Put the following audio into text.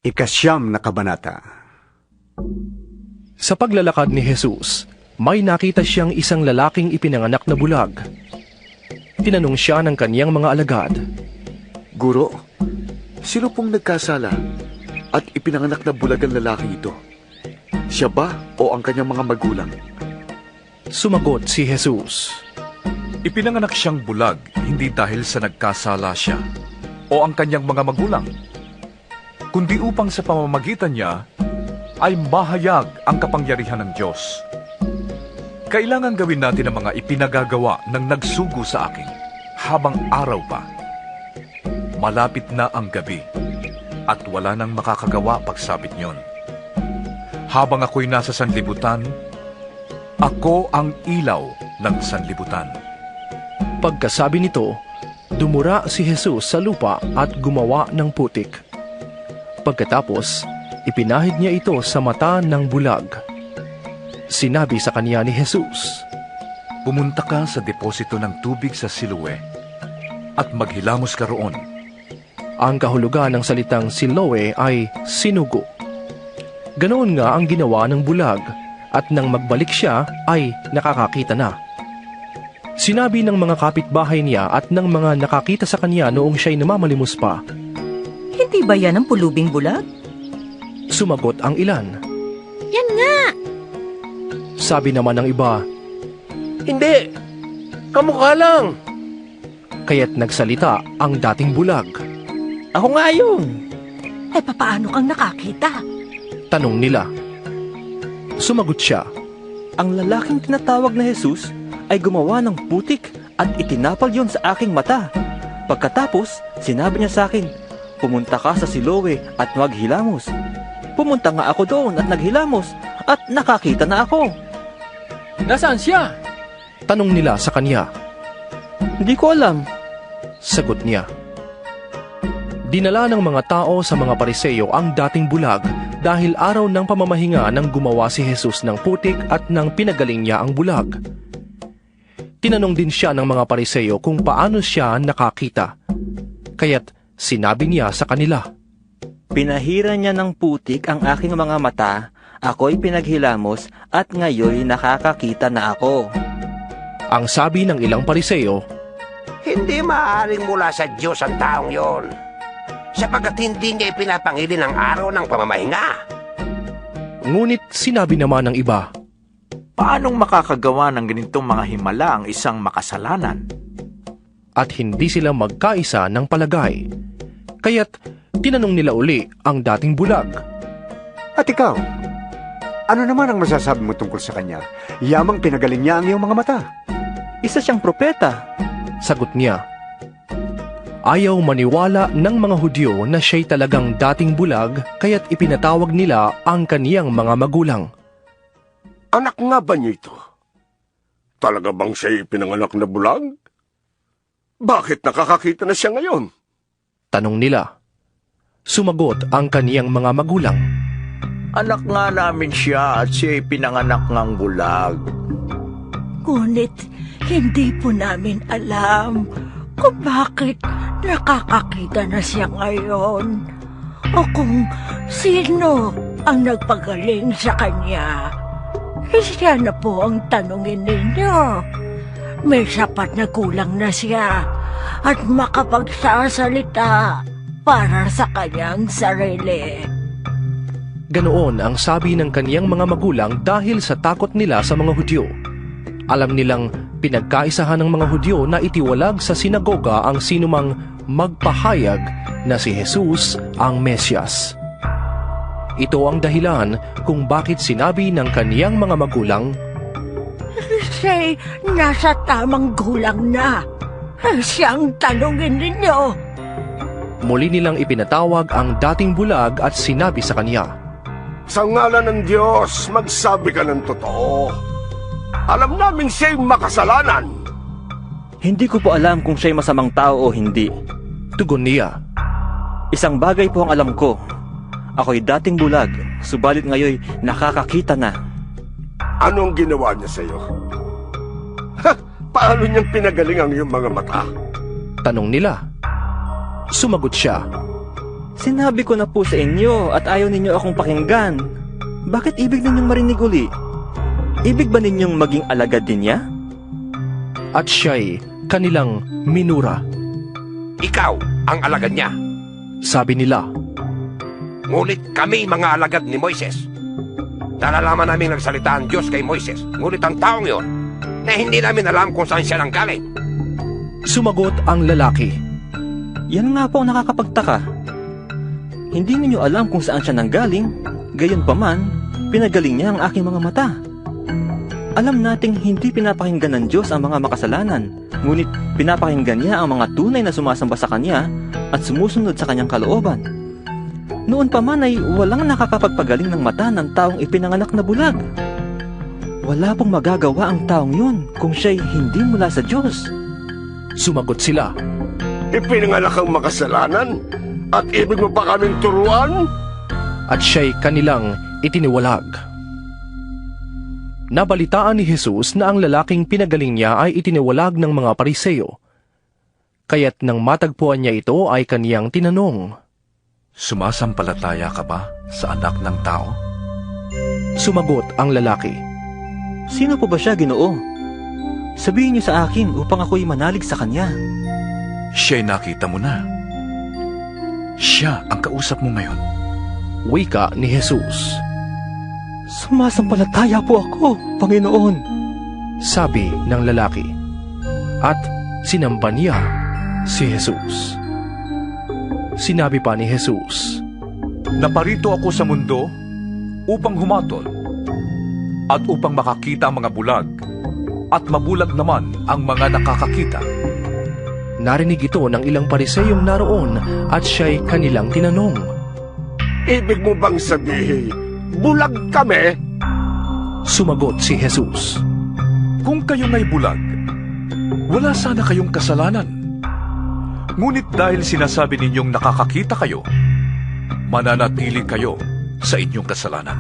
Ikasyam na kabanata. Sa paglalakad ni Jesus, may nakita siyang isang lalaking ipinanganak na bulag. Tinanong siya ng kaniyang mga alagad, Guro, sino pong nagkasala at ipinanganak na bulag ang lalaki ito? Siya ba o ang kanyang mga magulang? Sumagot si Jesus, Ipinanganak siyang bulag hindi dahil sa nagkasala siya o ang kanyang mga magulang, kundi upang sa pamamagitan niya ay mahayag ang kapangyarihan ng Diyos. Kailangan gawin natin ang mga ipinagagawa ng nagsugo sa akin habang araw pa. Malapit na ang gabi at wala nang makakagawa pagsabit niyon. Habang ako'y nasa sanlibutan, ako ang ilaw ng sanlibutan. Pagkasabi nito, dumura si Jesus sa lupa at gumawa ng putik. Pagkatapos, ipinahid niya ito sa mata ng bulag. Sinabi sa kaniya ni Jesus, Pumunta ka sa deposito ng tubig sa Siloe at maghilamos ka roon. Ang kahulugan ng salitang Siloe ay sinugo. Ganoon nga ang ginawa ng bulag at nang magbalik siya ay nakakakita na. Sinabi ng mga kapitbahay niya at ng mga nakakita sa kanya noong siya'y namamalimos pa, Hindi ba yan ang pulubing bulag? Sumagot ang ilan. Yan nga! Sabi naman ng iba, Hindi! Kamukha lang! kaya't nagsalita ang dating bulag. Ako nga yun! Eh, papaano kang nakakita? Tanong nila. Sumagot siya, Ang lalaking tinatawag na Jesus ay gumawa ng putik at itinapal yon sa aking mata. Pagkatapos, sinabi niya sa akin, pumunta ka sa Siloe at maghilamos. Pumunta nga ako doon at naghilamos at nakakita na ako. Nasaan siya? tanong nila sa kanya. Hindi ko alam. Sagot niya. Dinala ng mga tao sa mga Pariseo ang dating bulag dahil araw ng pamamahinga nang gumawa si Jesus ng putik at nang pinagaling niya ang bulag. Tinanong din siya ng mga Pariseo kung paano siya nakakita. Kaya't sinabi niya sa kanila, Pinahira niya ng putik ang aking mga mata, ako'y pinaghilamos at ngayon nakakakita na ako. Ang sabi ng ilang Pariseo, Hindi maaaring mula sa Diyos ang taong yon, sapagkat hindi niya ipinapangilin ang araw ng pamamahinga. ngunit sinabi naman ng iba, Paanong makakagawa ng ganitong mga himala ang isang makasalanan? at hindi sila magkaisa ng palagay. Kaya't tinanong nila uli ang dating bulag. At ikaw, ano naman ang masasabi mo tungkol sa kanya? Yamang pinagaling niya ang iyong mga mata. Isa siyang propeta. Sagot niya. Ayaw maniwala ng mga Hudyo na siya'y talagang dating bulag, kaya't ipinatawag nila ang kaniyang mga magulang. Anak nga ba niyo ito? Talaga bang siya'y pinanganak na bulag? Bakit nakakakita na siya ngayon? Tanong nila. Sumagot ang kaniyang mga magulang. Anak nga namin siya at siya'y pinanganak ngang bulag. Ngunit hindi po namin alam kung bakit nakakakita na siya ngayon o kung sino ang nagpagaling sa kanya. Siya na po ang tanungin ninyo. May sapat na kulang na siya at makapagsasalita para sa kanyang sarili. Ganoon ang sabi ng kaniyang mga magulang dahil sa takot nila sa mga Hudyo. Alam nilang pinagkaisahan ng mga Hudyo na itiwalag sa sinagoga ang sinumang magpahayag na si Jesus ang Mesyas. Ito ang dahilan kung bakit sinabi ng kaniyang mga magulang, Siya'y nasa tamang gulang na. Siyang tanungin ninyo. Muli nilang ipinatawag ang dating bulag at sinabi sa kanya, Sa ngalan ng Diyos, magsabi ka ng totoo. Alam namin siya'y makasalanan. Hindi ko po alam kung siya'y masamang tao o hindi. Tugon niya. Isang bagay po ang alam ko. Ako'y dating bulag, subalit ngayon nakakakita na. Anong ginawa niya sa'yo? Paano niyang pinagaling ang iyong mga mata? Tanong nila. Sumagot siya. Sinabi ko na po sa inyo at ayaw ninyo akong pakinggan. Bakit ibig ninyong marinig uli? Ibig ba ninyong maging alagad din niya? At siya'y kanilang minura. Ikaw ang alagad niya. Sabi nila, Ngunit kami mga alagad ni Moises. Nalalaman namin nagsalita ang Diyos kay Moises. Ngunit ang taong yon, na hindi namin alam kung saan siya nanggaling. sumagot ang lalaki. Yan nga po ang nakakapagtaka. Hindi ninyo alam kung saan siya nanggaling, gayon pa man, pinagaling niya ang aking mga mata. Alam nating hindi pinapakinggan ng Diyos ang mga makasalanan, ngunit pinapakinggan niya ang mga tunay na sumasamba sa Kanya at sumusunod sa Kanyang kalooban. Noon pa man ay walang nakakapagpagaling ng mata ng taong ipinanganak na bulag. Wala pong magagawa ang taong yun kung siya'y hindi mula sa Diyos. Sumagot sila. Ipinanganak ang makasalanan at ibig mo pa kaming turuan? At siya'y kanilang itiniwalag. Nabalitaan ni Jesus na ang lalaking pinagaling niya ay itiniwalag ng mga Pariseo. Kaya't nang matagpuan niya ito ay kaniyang tinanong, Sumasampalataya ka ba sa anak ng tao? Sumagot ang lalaki. Sino po ba siya, Ginoo? Sabihin niyo sa akin upang ako'y manalig sa Kanya. Siya'y nakita mo na. Siya ang kausap mo ngayon. Wika ni Jesus. Sumasampalataya po ako, Panginoon. Sabi ng lalaki. At sinamba niya si Jesus. Sinabi pa ni Jesus, Naparito ako sa mundo upang humatol at upang makakita ang mga bulag at mabulag naman ang mga nakakakita. Narinig ito ng ilang Pariseyong naroon at siya'y kanilang tinanong, Ibig mo bang sabihin, bulag kami? Sumagot si Jesus, Kung kayo nga'y bulag, wala sana kayong kasalanan. Ngunit dahil sinasabi ninyong nakakakita kayo, mananatili kayo sa inyong kasalanan.